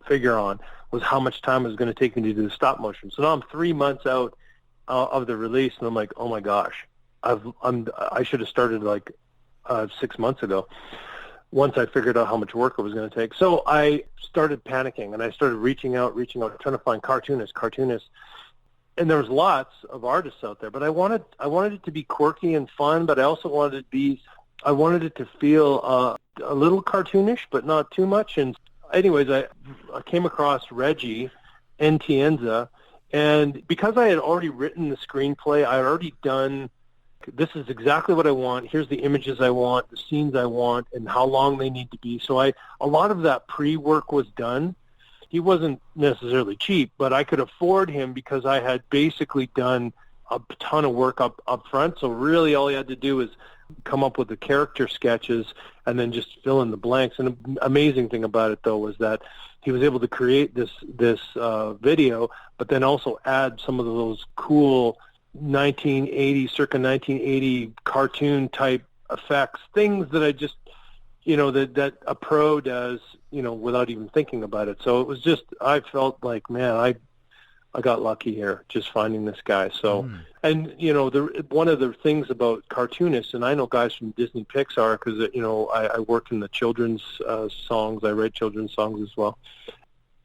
figure on was how much time it was going to take me to do the stop motion. So now I'm 3 months out of the release, and I'm like, oh my gosh, I should have started 6 months ago, once I figured out how much work it was going to take. So I started panicking, and I started reaching out, trying to find cartoonists. And there was lots of artists out there, but I wanted it to be quirky and fun, but I also wanted it to feel a little cartoonish, but not too much. And anyways, I came across Reggie Entienza, and because I had already written the screenplay, I had already done, this is exactly what I want, here's the images I want, the scenes I want, and how long they need to be. So a lot of that pre-work was done. He wasn't necessarily cheap, but I could afford him because I had basically done a ton of work up front. So really all he had to do was come up with the character sketches and then just fill in the blanks. And the amazing thing about it, though, was that he was able to create this video, but then also add some of those cool circa 1980 cartoon type effects, things that I just, that a pro does, without even thinking about it. So it was just, I felt like, man, I got lucky here just finding this guy. So, and one of the things about cartoonists, and I know guys from Disney Pixar because I work in the children's songs. I write children's songs as well.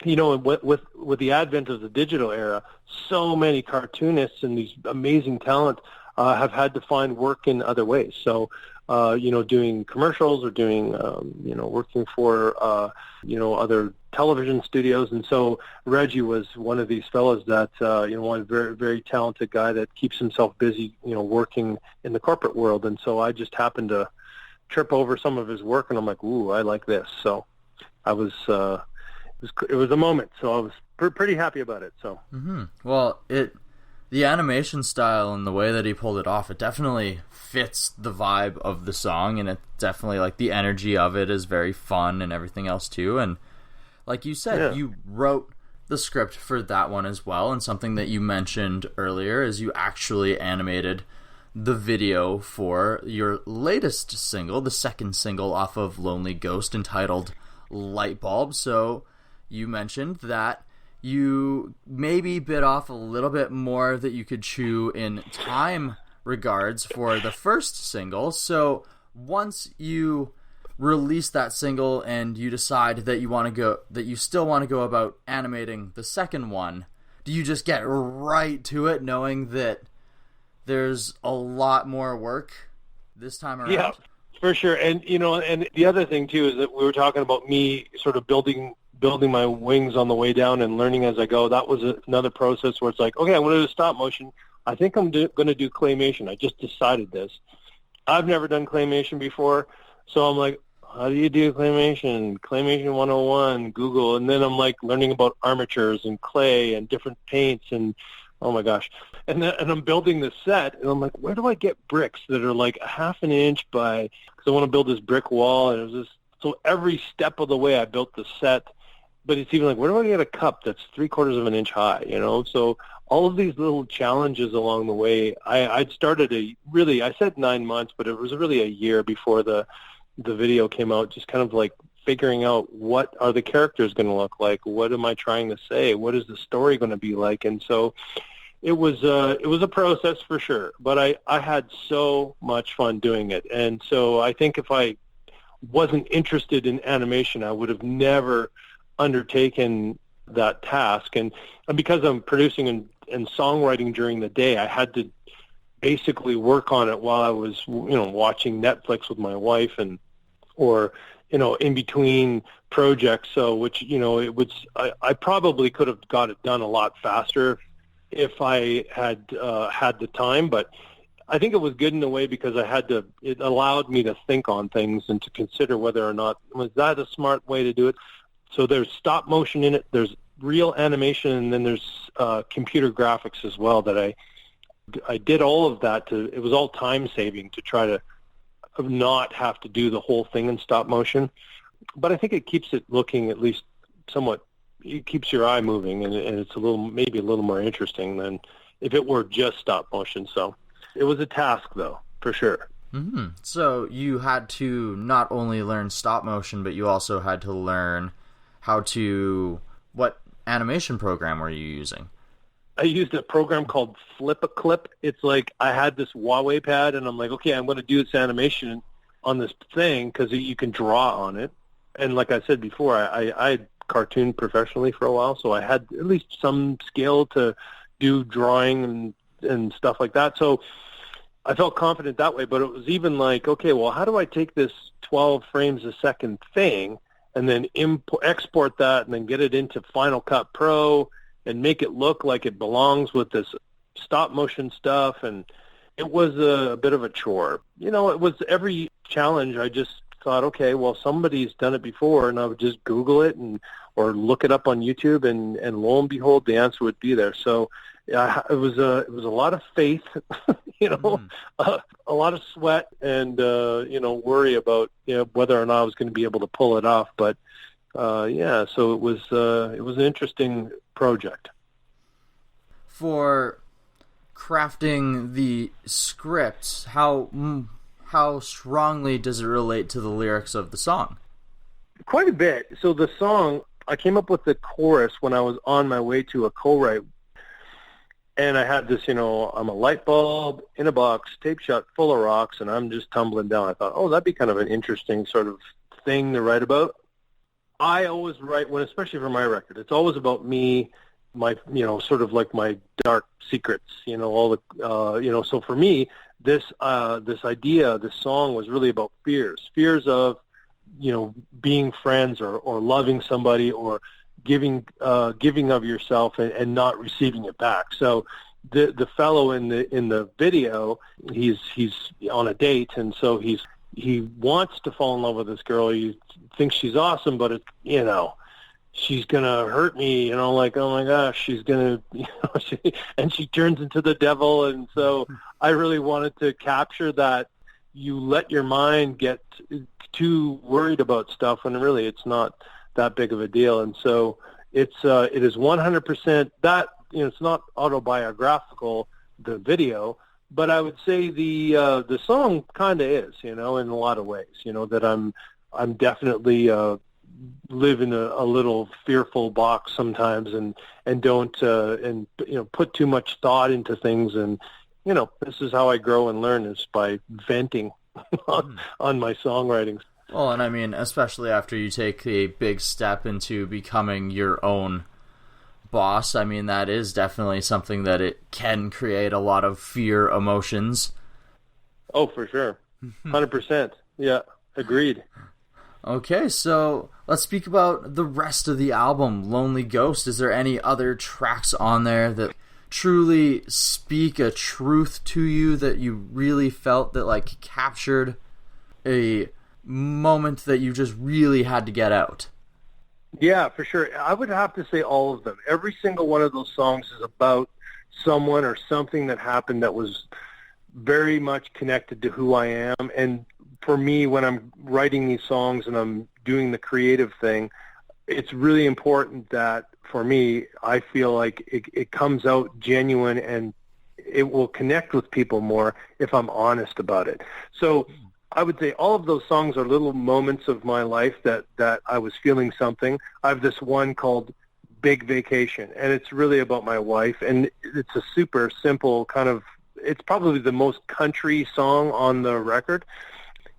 With the advent of the digital era, so many cartoonists and these amazing talent have had to find work in other ways. So, doing commercials or doing, working for, other television studios. And so Reggie was one of these fellows that, one very, very talented guy that keeps himself busy, working in the corporate world. And so I just happened to trip over some of his work, and I'm like, ooh, I like this. So I was, it was a moment. So I was pretty happy about it. So, Well, the animation style and the way that he pulled it off, it definitely fits the vibe of the song, and it definitely, the energy of it is very fun and everything else too. And like you said, you wrote the script for that one as well, and something that you mentioned earlier is you actually animated the video for your latest single, the second single off of Lonely Ghost, entitled Lightbulb. So you mentioned that you maybe bit off a little bit more that you could chew in time regards for the first single. So once you release that single and you decide that you still want to go about animating the second one, do you just get right to it, knowing that there's a lot more work this time around? Yeah, for sure. And and the other thing too is that we were talking about me sort of building my wings on the way down and learning as I go. That was another process where it's like, okay, I'm going to do stop motion. I think I'm going to do claymation. I just decided this. I've never done claymation before, so I'm like, how do you do claymation? Claymation 101, Google, and then I'm like learning about armatures and clay and different paints, and oh my gosh. And I'm building this set, and I'm like, where do I get bricks that are like a half an inch by, because I want to build this brick wall, and it was just, so every step of the way I built the set, but it's even like, where do I get a cup that's 3/4 of an inch high, you know? So all of these little challenges along the way, I'd started I said 9 months, but it was really a year before the video came out, just kind of like figuring out what are the characters going to look like, what am I trying to say, what is the story going to be like, and so it was a process for sure, but I had so much fun doing it, and so I think if I wasn't interested in animation, I would have never undertaken that task, and because I'm producing and songwriting during the day, I had to basically work on it while I was, watching Netflix with my wife or in between projects. So, which, I probably could have got it done a lot faster if I had had the time, but I think it was good in a way because it allowed me to think on things and to consider whether or not, was that a smart way to do it? So there's stop motion in it, there's real animation, and then there's computer graphics as well that I did all of that it was all time saving to try to not have to do the whole thing in stop motion. But I think it keeps it looking at least somewhat, it keeps your eye moving, and it's maybe a little more interesting than if it were just stop motion. So it was a task though, for sure. Mm-hmm. So you had to not only learn stop motion, but you also had to learn what animation program were you using? I used a program called Flip-A-Clip. It's like I had this Huawei pad, and I'm like, okay, I'm going to do this animation on this thing because you can draw on it. And like I said before, I cartooned professionally for a while, so I had at least some skill to do drawing and stuff like that. So I felt confident that way, but it was even like, okay, well, how do I take this 12 frames a second thing and then export that and then get it into Final Cut Pro and make it look like it belongs with this stop motion stuff? And it was a bit of a chore. It was every challenge. I just thought, okay, well, somebody's done it before, and I would just Google it or look it up on YouTube, and lo and behold, the answer would be there. So it was a lot of faith, a lot of sweat, and worry about whether or not I was going to be able to pull it off. But so it was an interesting project. For crafting the scripts, how strongly does it relate to the lyrics of the song? Quite a bit. So the song, I came up with the chorus when I was on my way to a co-write. And I had this, I'm a light bulb in a box, taped shut, full of rocks, and I'm just tumbling down. I thought, that'd be kind of an interesting sort of thing to write about. I always write, especially for my record, it's always about me, my, sort of like my dark secrets, all the, so for me, this idea, this song was really about fears of, being friends or loving somebody or giving of yourself and not receiving it back. So the fellow in the video, he's on a date, and so he wants to fall in love with this girl. He thinks she's awesome, but she's gonna hurt me, like, oh my gosh, she's gonna, and she turns into the devil. And so I really wanted to capture that you let your mind get too worried about stuff when really it's not that big of a deal. And so it is 100% that, it's not autobiographical, the video, but I would say the song kind of is, in a lot of ways, that I'm definitely live in a little fearful box sometimes and don't put too much thought into things. And this is how I grow and learn, is by venting on my songwriting. Well, and I mean, especially after you take a big step into becoming your own boss, I mean, that is definitely something that it can create a lot of fear emotions. Oh, for sure. 100%. Yeah, agreed. Okay, so let's speak about the rest of the album, Lonely Ghost. Is there any other tracks on there that truly speak a truth to you that you really felt that like captured a moment that you just really had to get out? Yeah, for sure. I would have to say all of them. Every single one of those songs is about someone or something that happened that was very much connected to who I am. And for me, when I'm writing these songs and I'm doing the creative thing, it's really important that for me, I feel like it comes out genuine and it will connect with people more if I'm honest about it. So I would say all of those songs are little moments of my life that I was feeling something. I have this one called Big Vacation, and it's really about my wife, and it's a super simple kind of, it's probably the most country song on the record.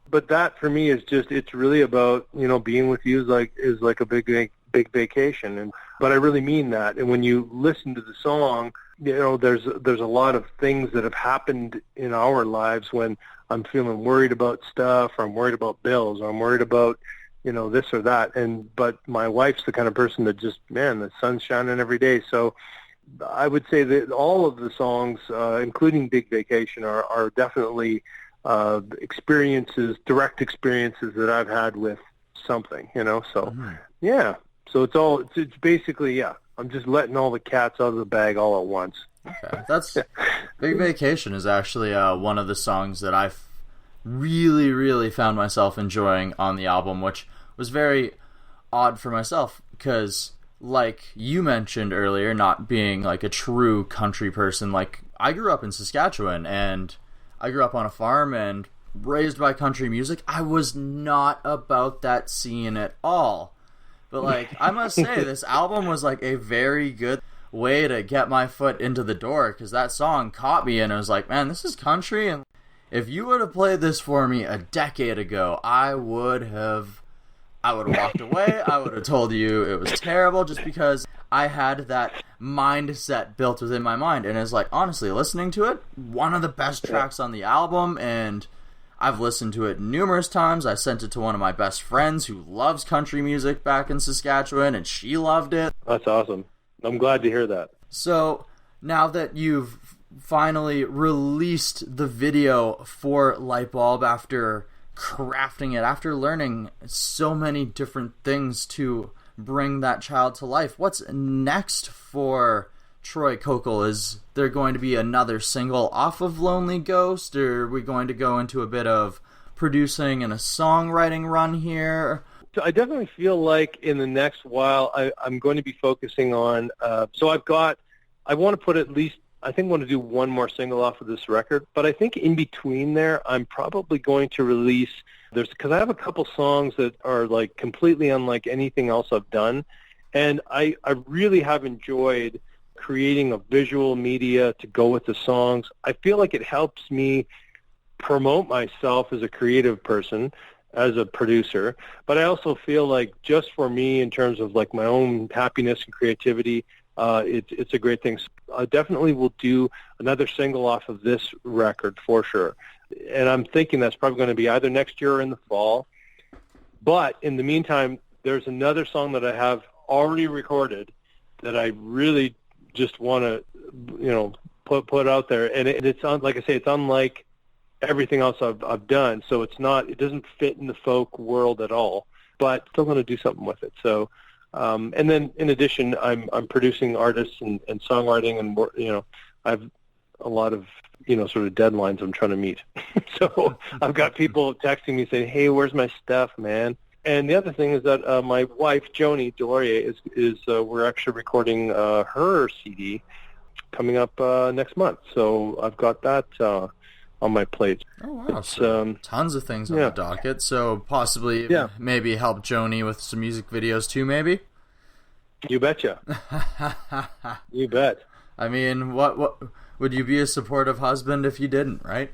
But that for me is just, it's really about, being with you is like a big vacation. But I really mean that. And when you listen to the song, there's a lot of things that have happened in our lives when I'm feeling worried about stuff, or I'm worried about bills, or I'm worried about, this or that. But my wife's the kind of person that just, man, the sun's shining every day. So I would say that all of the songs, including Big Vacation, are definitely experiences, direct experiences that I've had with something, So, yeah. So it's basically, yeah, I'm just letting all the cats out of the bag all at once. Okay, that's Big Vacation is actually one of the songs that I've really, really found myself enjoying on the album, which was very odd for myself because, like you mentioned earlier, not being like a true country person, like I grew up in Saskatchewan and I grew up on a farm and raised by country music. I was not about that scene at all. But like I must say, this album was like a very good way to get my foot into the door because that song caught me and I was like, man, this is country. And if you would have played this for me a decade ago, I would have walked away. I would have told you it was terrible just because I had that mindset built within my mind. And it's like, honestly, listening to it, one of the best tracks on the album, and I've listened to it numerous times. I sent it to one of my best friends who loves country music back in Saskatchewan, and she loved it. That's awesome. I'm glad to hear that. So now that you've finally released the video for Lightbulb after crafting it, after learning so many different things to bring that child to life, what's next for Troy Kokol? Is there going to be another single off of Lonely Ghost, or are we going to go into a bit of producing and a songwriting run here? So I definitely feel like in the next while I'm going to be focusing on, I want to put at least, I think I want to do one more single off of this record, but I think in between there, I'm probably going to release, because I have a couple songs that are like completely unlike anything else I've done, and I really have enjoyed creating a visual media to go with the songs. I feel like it helps me promote myself as a creative person, as a producer, but I also feel like just for me in terms of like my own happiness and creativity, it's a great thing. So I definitely will do another single off of this record for sure. And I'm thinking that's probably going to be either next year or in the fall. But in the meantime, there's another song that I have already recorded that I really just want to, put out there. And it's like I say, it's unlike everything else I've done. So it doesn't fit in the folk world at all, but still going to do something with it. So, and then in addition, I'm producing artists and songwriting, and I have a lot of sort of deadlines I'm trying to meet. So I've got people texting me saying, "Hey, where's my stuff, man?" And the other thing is that my wife Joni Delorier is we're actually recording her CD coming up next month. So I've got that on my plate. Oh wow! So tons of things on the docket. So possibly, maybe help Joni with some music videos too. Maybe. You betcha. You bet. I mean, what would you be a supportive husband if you didn't? Right?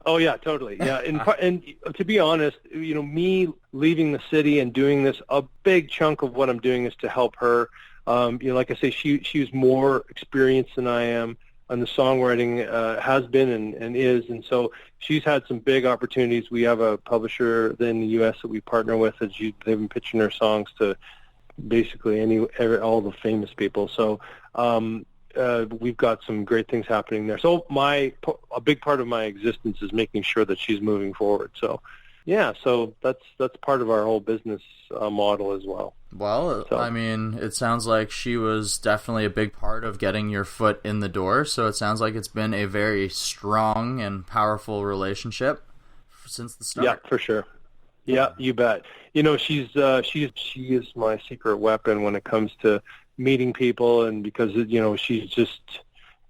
Oh yeah, totally. Yeah, and to be honest, me leaving the city and doing this, a big chunk of what I'm doing is to help her. Like I say, she's more experienced than I am. And the songwriting has been and is, and so she's had some big opportunities. We have a publisher in the U.S. that we partner with, they've been pitching her songs to basically all the famous people. So we've got some great things happening there. So a big part of my existence is making sure that she's moving forward. So, yeah, so that's part of our whole business model as well. Well, So. I mean, it sounds like she was definitely a big part of getting your foot in the door, so it sounds like it's been a very strong and powerful relationship since the start. Yeah, for sure. Yeah, you bet. You know, she is my secret weapon when it comes to meeting people, and because she's just,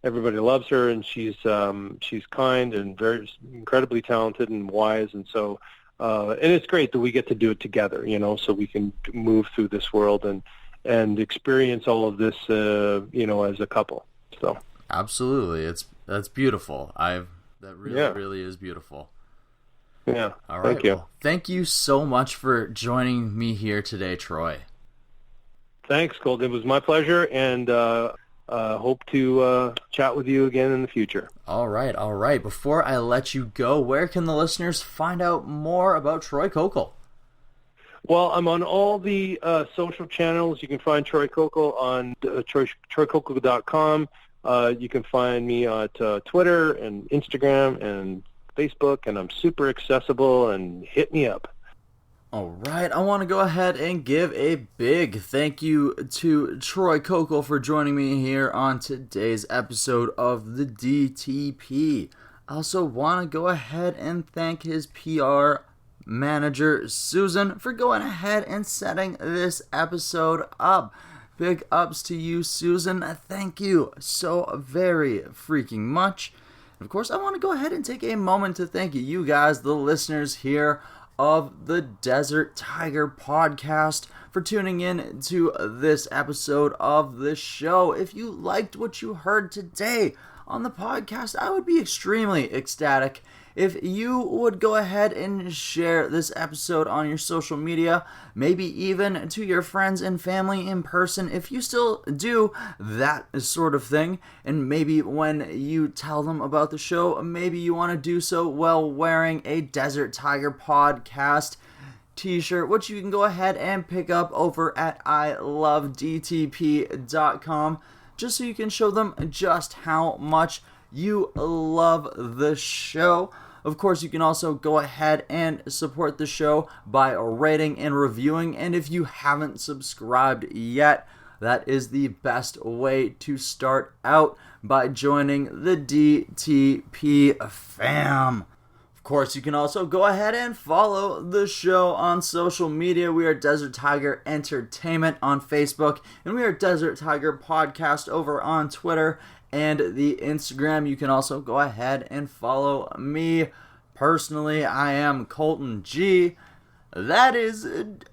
everybody loves her, and she's kind and very incredibly talented and wise, and so and it's great that we get to do it together, so we can move through this world and experience all of this as a couple. So absolutely, that's beautiful. That really is beautiful. Yeah. All right. Thank you. Well, thank you so much for joining me here today, Troy. Thanks, Colt. It was my pleasure, and hope to chat with you again in the future. All right. Before I let you go, where can the listeners find out more about Troy Kokol? Well, I'm on all the social channels. You can find Troy Kokol on troykokol.com. You can find me at Twitter and Instagram and Facebook, and I'm super accessible, and hit me up. All right, I want to go ahead and give a big thank you to Troy Kokol for joining me here on today's episode of the DTP. I also want to go ahead and thank his PR manager, Susan, for going ahead and setting this episode up. Big ups to you, Susan. Thank you so very freaking much. Of course, I want to go ahead and take a moment to thank you guys, the listeners here of the Desert Tiger podcast, for tuning in to this episode of the show. If you liked what you heard today on the podcast, I would be extremely ecstatic if you would go ahead and share this episode on your social media, maybe even to your friends and family in person, if you still do that sort of thing. And maybe when you tell them about the show, maybe you want to do so while wearing a Desert Tiger podcast t-shirt, which you can go ahead and pick up over at ilovedtp.com, just so you can show them just how much you love the show. Of course, you can also go ahead and support the show by rating and reviewing, and if you haven't subscribed yet, that is the best way to start out, by joining the DTP fam. Of course, you can also go ahead and follow the show on social media. We are Desert Tiger Entertainment on Facebook, and we are Desert Tiger Podcast over on Twitter and the Instagram. You can also go ahead and follow me personally. I am Colton G. That is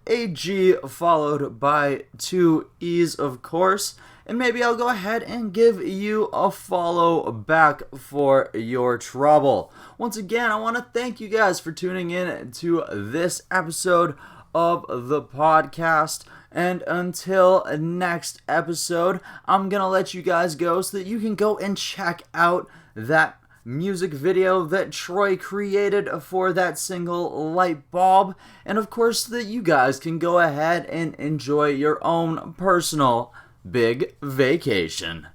a G followed by 2 E's, of course. And maybe I'll go ahead and give you a follow back for your trouble. Once again, I want to thank you guys for tuning in to this episode of the podcast. And until next episode, I'm going to let you guys go so that you can go and check out that music video that Troy created for that single Lightbulb. And of course, that you guys can go ahead and enjoy your own personal big vacation.